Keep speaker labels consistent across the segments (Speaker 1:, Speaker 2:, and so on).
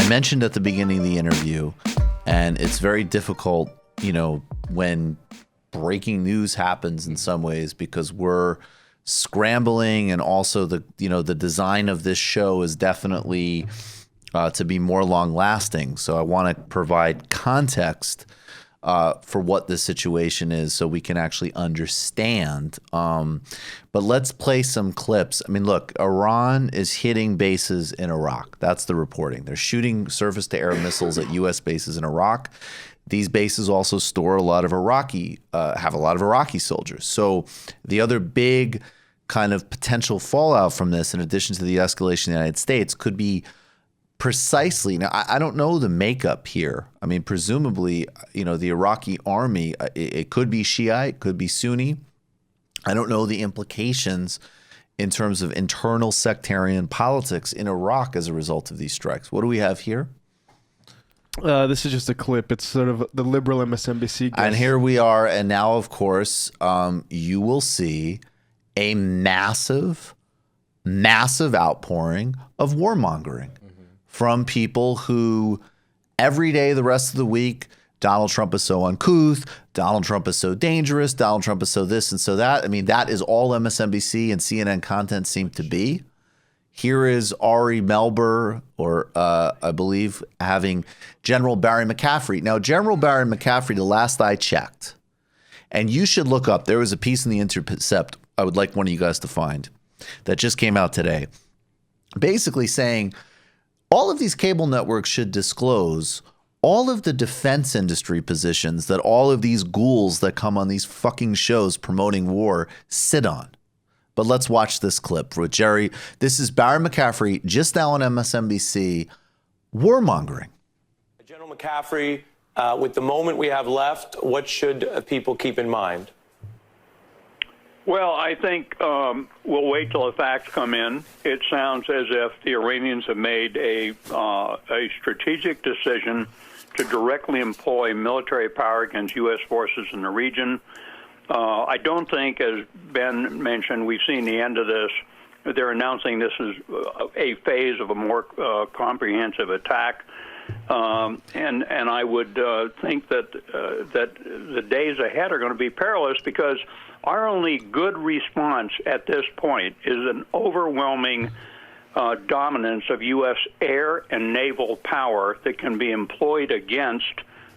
Speaker 1: I mentioned at the beginning of the interview, and it's very difficult, when breaking news happens in some ways, because we're scrambling, and also the design of this show is definitely to be more long lasting. So I want to provide context for what the situation is so we can actually understand. But let's play some clips. I mean, look, Iran is hitting bases in Iraq. That's the reporting. They're shooting surface-to-air missiles at U.S. bases in Iraq. These bases also store have a lot of Iraqi soldiers. So the other big kind of potential fallout from this, in addition to the escalation in the United States, could be precisely. Now, I don't know the makeup here. I mean, presumably, the Iraqi army, it could be Shia, it could be Sunni. I don't know the implications in terms of internal sectarian politics in Iraq as a result of these strikes. What do we have here?
Speaker 2: This is just a clip. It's sort of the liberal MSNBC guest.
Speaker 1: And here we are. And now, of course, you will see a massive outpouring of warmongering from people who every day, the rest of the week, Donald Trump is so uncouth, Donald Trump is so dangerous, Donald Trump is so this and so that. I mean, that is all MSNBC and CNN content seem to be. Here is Ari Melber, or I believe, having General Barry McCaffrey. Now, General Barry McCaffrey, the last I checked, and you should look up, there was a piece in The Intercept I would like one of you guys to find that just came out today, basically saying all of these cable networks should disclose all of the defense industry positions that all of these ghouls that come on these fucking shows promoting war sit on. But let's watch this clip with Jerry. This is Barry McCaffrey just now on MSNBC, warmongering.
Speaker 3: General McCaffrey, with the moment we have left, what should people keep in mind?
Speaker 4: Well, I think we'll wait till the facts come in. It sounds as if the Iranians have made a strategic decision to directly employ military power against U.S. forces in the region. I don't think, as Ben mentioned, we've seen the end of this. They're announcing this is a phase of a more comprehensive attack. And I would think that the days ahead are going to be perilous, because our only good response at this point is an overwhelming dominance of U.S. air and naval power that can be employed against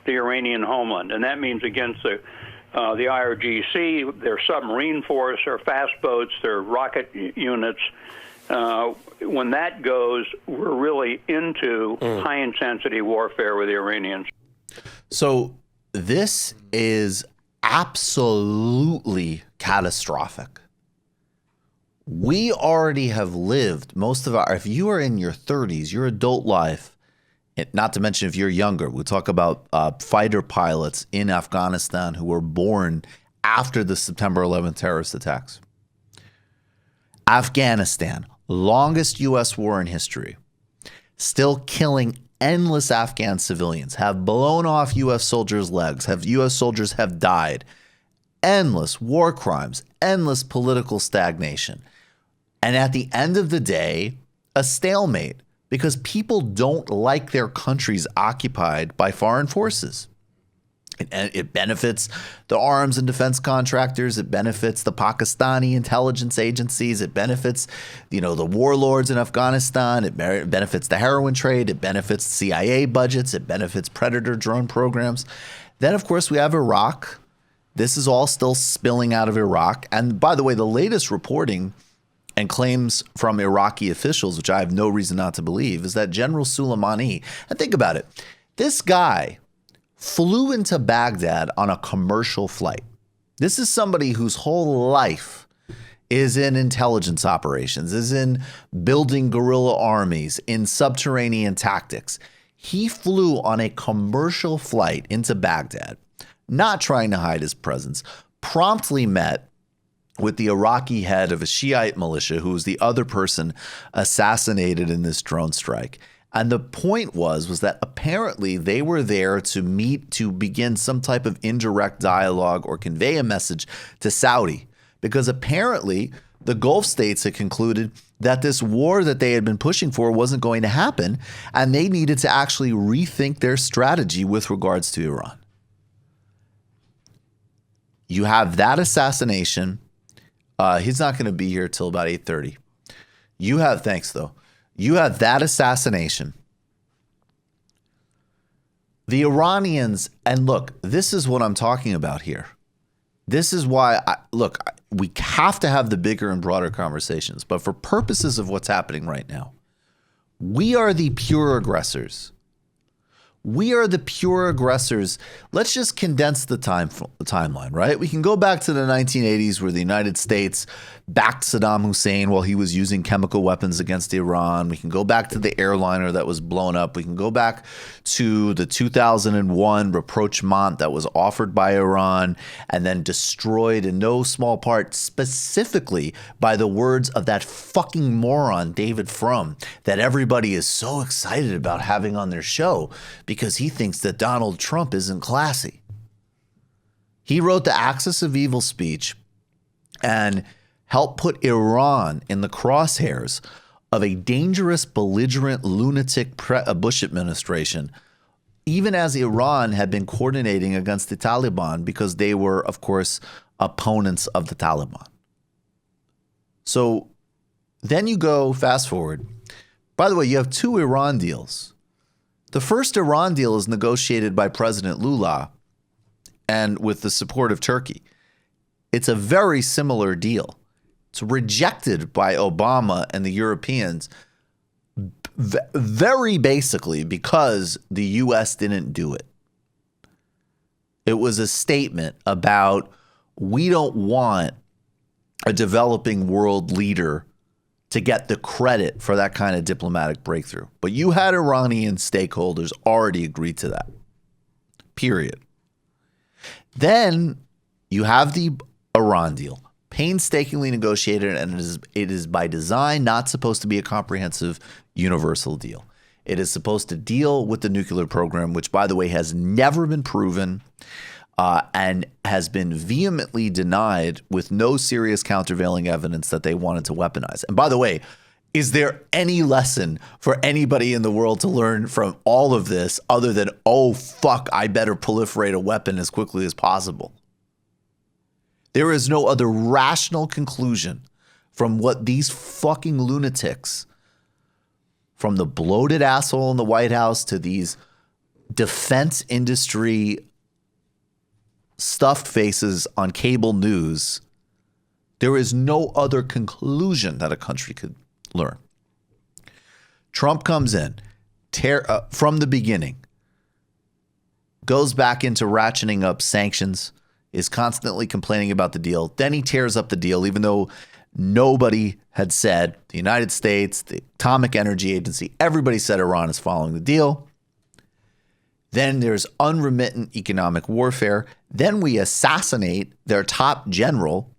Speaker 4: the Iranian homeland. And that means against the IRGC, their submarine force, their fast boats, their rocket units. When that goes, we're really into high-intensity warfare with the Iranians.
Speaker 1: So this is absolutely catastrophic. We already have lived most of if you are in your 30s, your adult life, not to mention if you're younger, we'll talk about fighter pilots in Afghanistan who were born after the September 11th terrorist attacks. Afghanistan, longest U.S. war in history, still killing endless Afghan civilians, have blown off U.S. soldiers' legs, U.S. soldiers have died, endless war crimes, endless political stagnation. And at the end of the day, a stalemate, because people don't like their countries occupied by foreign forces. And it benefits the arms and defense contractors. It benefits the Pakistani intelligence agencies. It benefits, the warlords in Afghanistan. It benefits the heroin trade. It benefits CIA budgets. It benefits predator drone programs. Then, of course, we have Iraq. This is all still spilling out of Iraq. And by the way, the latest reporting and claims from Iraqi officials, which I have no reason not to believe, is that General Soleimani, and think about it, this guy flew into Baghdad on a commercial flight. This is somebody whose whole life is in intelligence operations, is in building guerrilla armies, in subterranean tactics. He flew on a commercial flight into Baghdad, not trying to hide his presence, promptly met with the Iraqi head of a Shiite militia, who was the other person assassinated in this drone strike. And the point was that apparently they were there to meet to begin some type of indirect dialogue or convey a message to Saudi, because apparently The Gulf states had concluded that this war that they had been pushing for wasn't going to happen, and they needed to actually rethink their strategy with regards to Iran. You have that assassination. He's not going to be here till about 8:30. You have, thanks though. You have that assassination. The Iranians, and look, this is what I'm talking about here. This is why, we have to have the bigger and broader conversations. But for purposes of what's happening right now, we are the pure aggressors. We are the pure aggressors. Let's just condense the timeline, right? We can go back to the 1980s where the United States backed Saddam Hussein while he was using chemical weapons against Iran. We can go back to the airliner that was blown up. We can go back to the 2001 rapprochement that was offered by Iran and then destroyed in no small part specifically by the words of that fucking moron, David Frum, that everybody is so excited about having on their show because he thinks that Donald Trump isn't classy. He wrote the Axis of Evil speech and helped put Iran in the crosshairs of a dangerous, belligerent, lunatic Bush administration, even as Iran had been coordinating against the Taliban because they were, of course, opponents of the Taliban. So then you go fast forward. By the way, you have two Iran deals. The first Iran deal is negotiated by President Lula and with the support of Turkey. It's a very similar deal. It's rejected by Obama and the Europeans very basically because the U.S. didn't do it. It was a statement about we don't want a developing world leader to get the credit for that kind of diplomatic breakthrough. But you had Iranian stakeholders already agree to that. Period. Then you have the Iran deal, painstakingly negotiated, and it is by design not supposed to be a comprehensive universal deal. It is supposed to deal with the nuclear program, which, by the way, has never been proven and has been vehemently denied with no serious countervailing evidence that they wanted to weaponize. And by the way, is there any lesson for anybody in the world to learn from all of this other than, oh, fuck, I better proliferate a weapon as quickly as possible? There is no other rational conclusion from what these fucking lunatics, from the bloated asshole in the White House to these defense industry stuffed faces on cable news, there is no other conclusion that a country could learn. Trump comes in from the beginning, goes back into ratcheting up sanctions, is constantly complaining about the deal. Then he tears up the deal, even though nobody had said, the United States, the Atomic Energy Agency, everybody said Iran is following the deal. Then there's unremittent economic warfare. Then we assassinate their top general.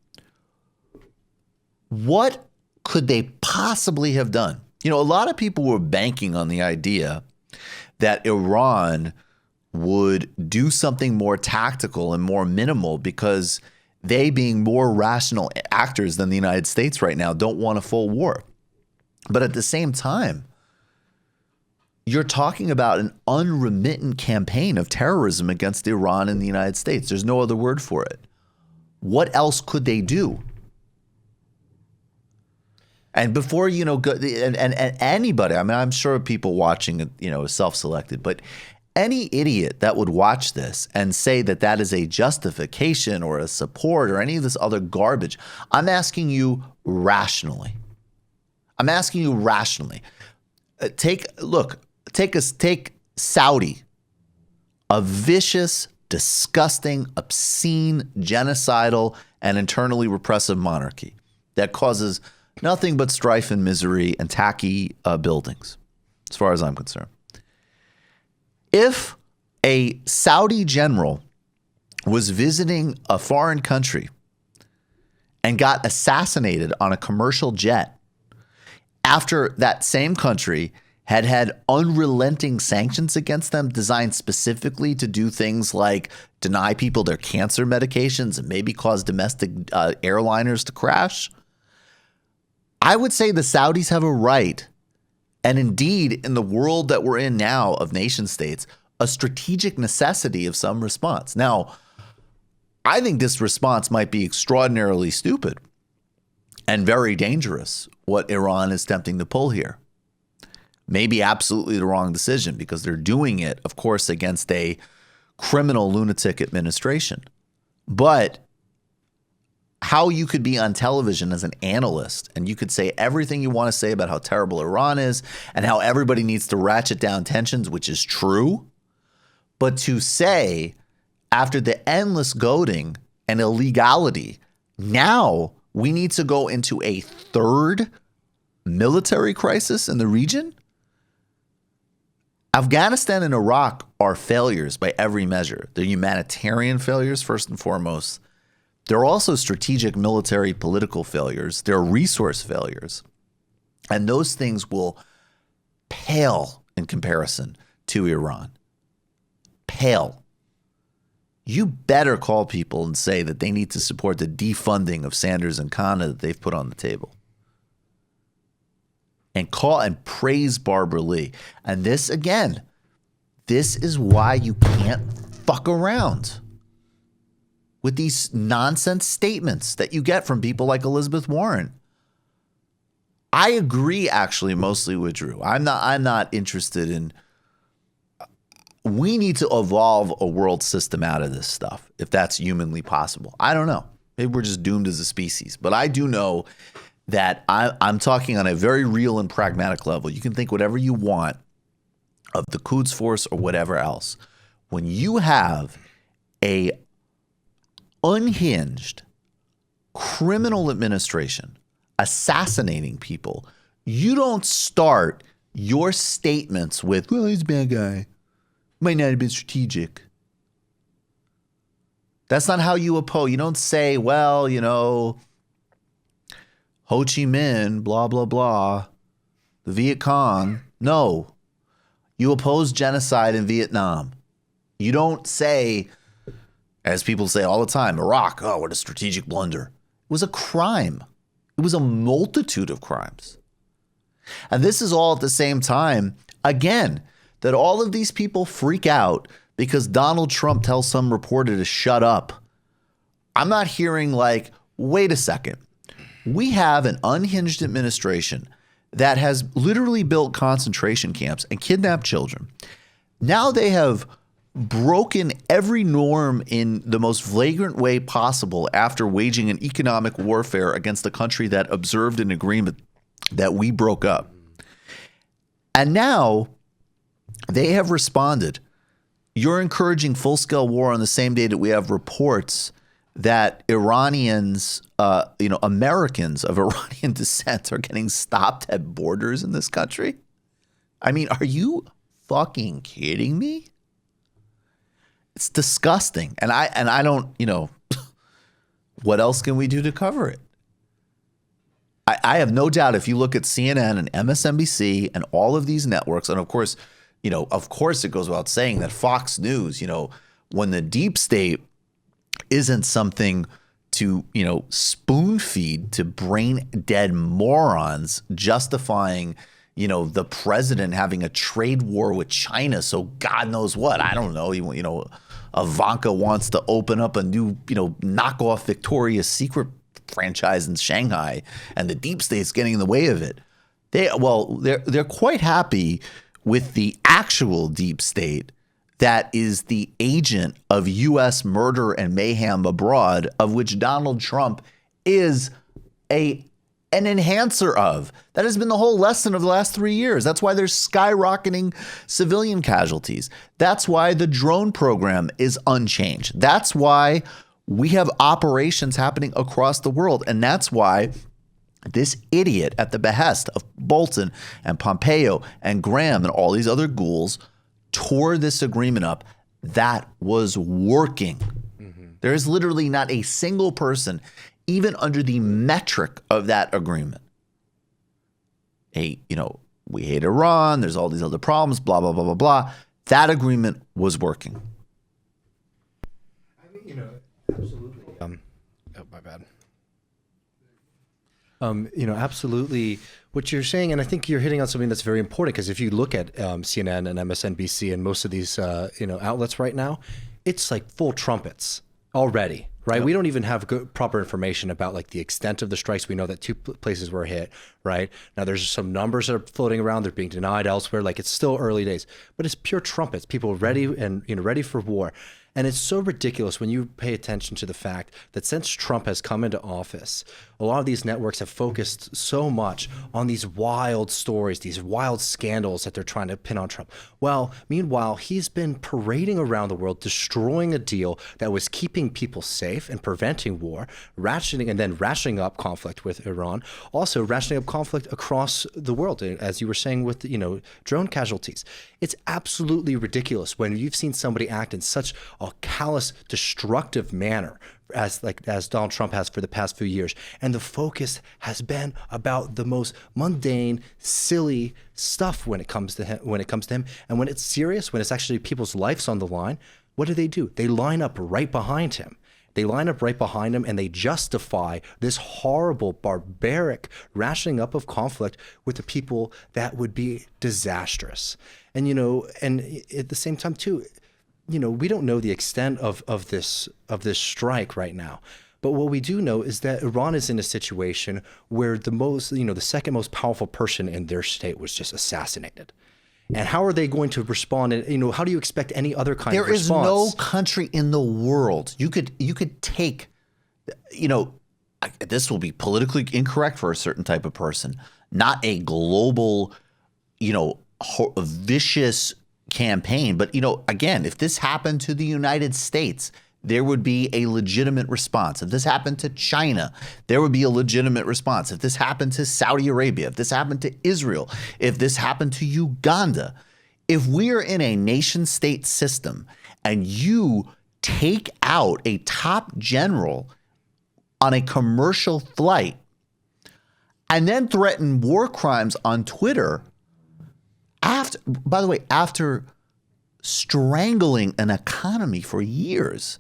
Speaker 1: What could they possibly have done? You know, a lot of people were banking on the idea that Iran would do something more tactical and more minimal because they, being more rational actors than the United States right now, don't want a full war. But at the same time, you're talking about an unremittent campaign of terrorism against Iran and the United States. There's no other word for it. What else could they do? And before, you know, and anybody, I mean, I'm sure people watching, you know, is self-selected, but any idiot that would watch this and say that that is a justification or a support or any of this other garbage, I'm asking you rationally. I'm asking you rationally. Take Saudi, a vicious, disgusting, obscene, genocidal, and internally repressive monarchy that causes nothing but strife and misery and tacky buildings, as far as I'm concerned. If a Saudi general was visiting a foreign country and got assassinated on a commercial jet after that same country had had unrelenting sanctions against them designed specifically to do things like deny people their cancer medications and maybe cause domestic airliners to crash, I would say the Saudis have a right, and indeed, in the world that we're in now of nation states, a strategic necessity of some response. Now, I think this response might be extraordinarily stupid and very dangerous, what Iran is attempting to pull here. Maybe absolutely the wrong decision because they're doing it, of course, against a criminal lunatic administration. But how you could be on television as an analyst and you could say everything you want to say about how terrible Iran is and how everybody needs to ratchet down tensions, which is true. But to say after the endless goading and illegality, now we need to go into a third military crisis in the region? Afghanistan and Iraq are failures by every measure. They're humanitarian failures, first and foremost. They're also strategic military political failures. They're resource failures. And those things will pale in comparison to Iran. Pale. You better call people and say that they need to support the defunding of Sanders and Khan that they've put on the table. And call and praise Barbara Lee. And this, again, this is why you can't fuck around with these nonsense statements that you get from people like Elizabeth Warren. I agree, actually, mostly with Drew. I'm not interested in. We need to evolve a world system out of this stuff, if that's humanly possible. I don't know. Maybe we're just doomed as a species. But I do know that I'm talking on a very real and pragmatic level. You can think whatever you want of the Quds Force or whatever else. When you have a unhinged criminal administration assassinating people, you don't start your statements with, well, he's a bad guy. Might not have been strategic. That's not how you oppose. You don't say, well, you know, Ho Chi Minh, blah, blah, blah, the Viet Cong. No. You oppose genocide in Vietnam. You don't say, as people say all the time, Iraq, oh, what a strategic blunder. It was a crime. It was a multitude of crimes. And this is all at the same time, again, that all of these people freak out because Donald Trump tells some reporter to shut up. I'm not hearing like, wait a second. We have an unhinged administration that has literally built concentration camps and kidnapped children. Now they have broken every norm in the most flagrant way possible after waging an economic warfare against a country that observed an agreement that we broke up. And now they have responded. You're encouraging full-scale war on the same day that we have reports that Iranians, Americans of Iranian descent are getting stopped at borders in this country. I mean, are you fucking kidding me? It's disgusting. And I don't, what else can we do to cover it? I have no doubt if you look at CNN and MSNBC and all of these networks, and of course it goes without saying that Fox News, when the deep state isn't something to, spoon feed to brain dead morons justifying, the president having a trade war with China. So God knows what, I don't know, Ivanka wants to open up a new, knockoff Victoria's Secret franchise in Shanghai and the deep state's getting in the way of it. They're quite happy with the actual deep state that is the agent of U.S. murder and mayhem abroad, of which Donald Trump is an enhancer of. That has been the whole lesson of the last 3 years. That's why there's skyrocketing civilian casualties. That's why the drone program is unchanged. That's why we have operations happening across the world. And that's why this idiot, at the behest of Bolton and Pompeo and Graham and all these other ghouls, tore this agreement up that was working. Mm-hmm. There is literally not a single person, even under the metric of that agreement. Hey, we hate Iran. There's all these other problems, blah, blah, blah, blah, blah. That agreement was working.
Speaker 5: I mean, absolutely. Oh, my bad. Absolutely what you're saying, and I think you're hitting on something that's very important, because if you look at CNN and MSNBC and most of these outlets right now, it's like full trumpets already, right? Yep. We don't even have proper information about like the extent of the strikes. We know that 2 places were hit, right? Now there's some numbers that are floating around. They're being denied elsewhere. Like, it's still early days, but it's pure trumpets. People ready and ready for war. And it's so ridiculous when you pay attention to the fact that since Trump has come into office, a lot of these networks have focused so much on these wild stories, these wild scandals that they're trying to pin on Trump. Well, meanwhile, he's been parading around the world, destroying a deal that was keeping people safe and preventing war, ratcheting up conflict with Iran, also ratcheting up conflict across the world, as you were saying with, drone casualties. It's absolutely ridiculous when you've seen somebody act in such a callous, destructive manner as Donald Trump has for the past few years. And the focus has been about the most mundane, silly stuff when it comes to him. And when it's serious, when it's actually people's lives on the line, what do? They line up right behind him. And they justify this horrible, barbaric rationing up of conflict with the people that would be disastrous. And, and at the same time too, we don't know the extent of this strike right now. But what we do know is that Iran is in a situation where the second most powerful person in their state was just assassinated. And how are they going to respond? And, how do you expect any other kind of response?
Speaker 1: There is no country in the world. You could take, this will be politically incorrect for a certain type of person, not a global, vicious campaign. But, again, if this happened to the United States, there would be a legitimate response. If this happened to China, there would be a legitimate response. If this happened to Saudi Arabia, if this happened to Israel, if this happened to Uganda, if we are in a nation state system and you take out a top general on a commercial flight and then threaten war crimes on Twitter, after strangling an economy for years,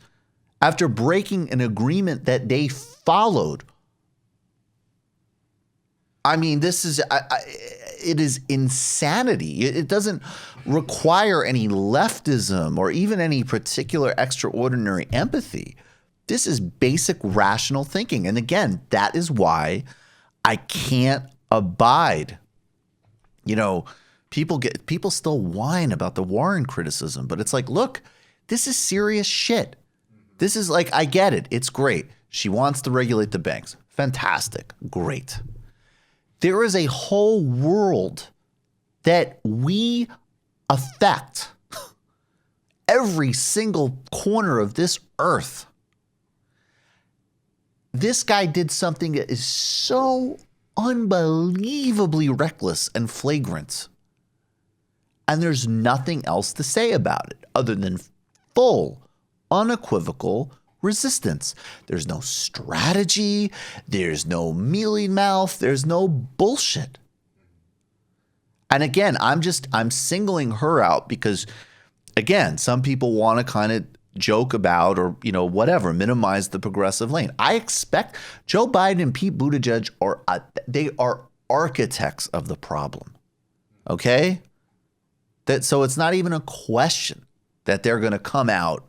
Speaker 1: after breaking an agreement that they followed. I mean, it is insanity. It doesn't require any leftism or even any particular extraordinary empathy. This is basic rational thinking. And again, that is why I can't abide. People still whine about the Warren criticism, but it's like, look, this is serious shit. This is like, I get it. It's great. She wants to regulate the banks. Fantastic. Great. There is a whole world that we affect. Every single corner of this earth. This guy did something that is so unbelievably reckless and flagrant. And there's nothing else to say about it other than full, unequivocal resistance. There's no strategy. There's no mealy mouth. There's no bullshit. And again, I'm singling her out because, again, some people want to kind of joke about or, whatever, minimize the progressive lane. I expect Joe Biden and Pete Buttigieg they are architects of the problem. Okay? So it's not even a question that they're going to come out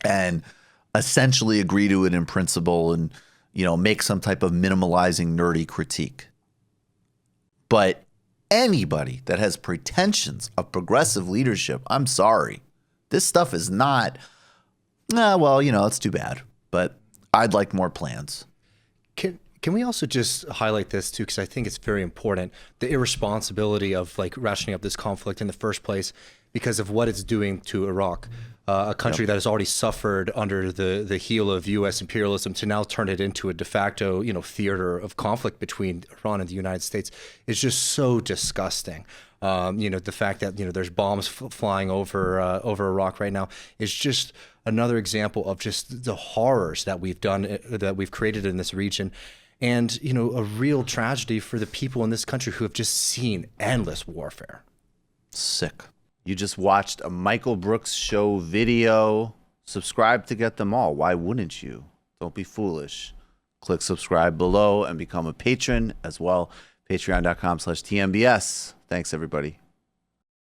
Speaker 1: and essentially agree to it in principle and, make some type of minimalizing, nerdy critique. But anybody that has pretensions of progressive leadership, I'm sorry. This stuff is not, it's too bad. But I'd like more plans.
Speaker 5: Can we also just highlight this too, because I think it's very important, the irresponsibility of rationing up this conflict in the first place because of what it's doing to Iraq, a country that has already suffered under the heel of U.S. imperialism, to now turn it into a de facto, theater of conflict between Iran and the United States is just so disgusting. The fact that, there's bombs flying over Iraq right now is just another example of just the horrors that we've created in this region. And, a real tragedy for the people in this country who have just seen endless warfare.
Speaker 1: Sick. You just watched a Michael Brooks show video. Subscribe to get them all. Why wouldn't you? Don't be foolish. click subscribe below and become a patron as well. Patreon.com/TMBS. Thanks, everybody.